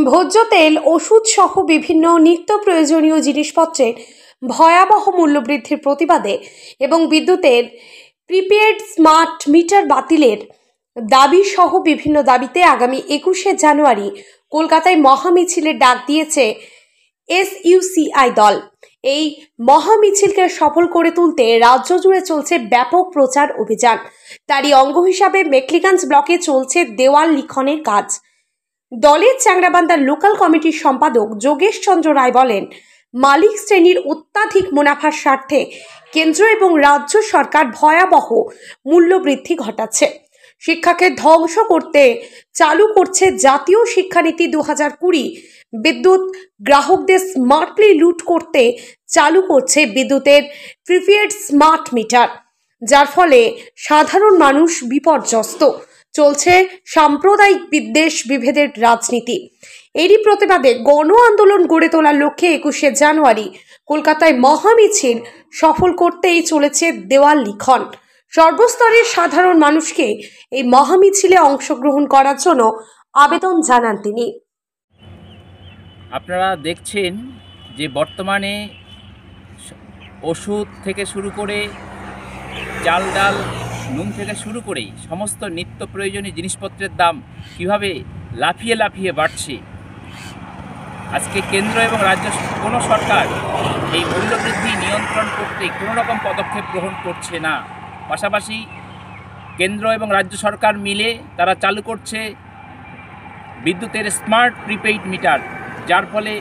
ভোজ্য তেল, ওষুধ সহ বিভিন্ন নিত্য প্রয়োজনীয় জিনিসপত্রের ভয়াবহ মূল্যবৃদ্ধির প্রতিবাদে এবং বিদ্যুতের প্রিপেড স্মার্ট মিটার বাতিলের দাবি সহ বিভিন্ন দাবিতে আগামী 21শে জানুয়ারি কলকাতায় মহামিছিলের ডাক দিয়েছে এসইউসিআই দল। এই মহামিছিলকে সফল করে তুলতে রাজ্য জুড়ে চলছে ব্যাপক প্রচার অভিযান। তারই অঙ্গ হিসাবে মেখলিগঞ্জ ব্লকে চলছে দেওয়াল লিখনের কাজ। দলের চ্যাংড়াবান্ধার লোকাল কমিটির সম্পাদক যোগেশ চন্দ্র রায় বলেন, মালিক শ্রেণীর অত্যাধিক মুনাফার স্বার্থে কেন্দ্র এবং রাজ্য সরকার ভয়াবহ মূল্যবৃদ্ধি ঘটাচ্ছে। শিক্ষাকে ধ্বংস করতে চালু করছে জাতীয় শিক্ষানীতি 2020। বিদ্যুৎ গ্রাহকদের স্মার্টলি লুট করতে চালু করছে বিদ্যুতের প্রিপেড স্মার্ট মিটার, যার ফলে সাধারণ মানুষ বিপর্যস্ত। চলছে সাম্প্রদায়িক বিদ্বেষ বিভেদের রাজনীতি। এরই প্রতিবাদে গণ আন্দোলন গড়ে তোলার লক্ষ্যে 21শে জানুয়ারি কলকাতায় মহামিছিল সফল করতেই চলেছে দেওয়াল লিখন। সর্বস্তরের সাধারণ মানুষকে এই মহামিছিলে অংশগ্রহণ করার জন্য আবেদন জানান তিনি। আপনারা দেখছেন যে বর্তমানে ওষুধ থেকে শুরু করে চাল ডাল নুন থেকে শুরু করে সমস্ত নিত্য প্রয়োজনীয় জিনিসপত্রের দাম কীভাবে লাফিয়ে লাফিয়ে বাড়ছে। আজকে কেন্দ্র এবং রাজ্য কোনো সরকার এই মূল্যবৃদ্ধি নিয়ন্ত্রণ করতে কোনো রকম পদক্ষেপ গ্রহণ করছে না। পাশাপাশি কেন্দ্র এবং রাজ্য সরকার মিলে তারা চালু করছে বিদ্যুতের স্মার্ট প্রিপেইড মিটার, যার ফলে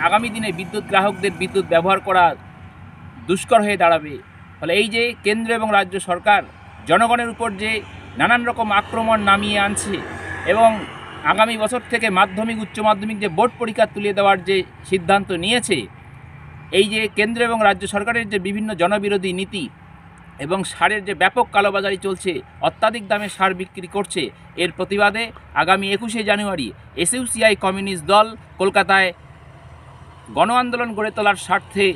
আগামী দিনে বিদ্যুৎ গ্রাহকদের বিদ্যুৎ ব্যবহার করা দুষ্কর হয়ে দাঁড়াবে। ফলে এই যে কেন্দ্র এবং রাজ্য সরকার জনগণের উপর যে নানান রকম আক্রমণ নামিয়ে আনছে এবং আগামী বছর থেকে মাধ্যমিক উচ্চ মাধ্যমিক যে বোর্ড পরীক্ষা তুলে দেওয়ার যে সিদ্ধান্ত নিয়েছে, এই যে কেন্দ্র এবং রাজ্য সরকারের যে বিভিন্ন জনবিরোধী নীতি এবং সারের যে ব্যাপক কালোবাজারি চলছে, অত্যাধিক দামে সার বিক্রি করছে, এর প্রতিবাদে আগামী 21শে জানুয়ারি এসইউসিআই কমিউনিস্ট দল কলকাতায় গণ আন্দোলন গড়ে তোলার স্বার্থে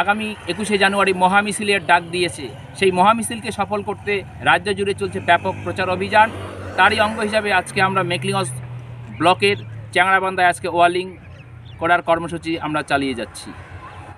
আগামী 21শে জানুয়ারি মহামিছিলের ডাক দিয়েছে। সেই মহামিছিলকে সফল করতে রাজ্য জুড়ে চলছে ব্যাপক প্রচার অভিযান। তারই অঙ্গ হিসাবে আজকে আমরা মেখলিগঞ্জ ব্লকের চ্যাংড়াবান্ধায় আজকে ওয়ালিং করার কর্মসূচি আমরা চালিয়ে যাচ্ছি।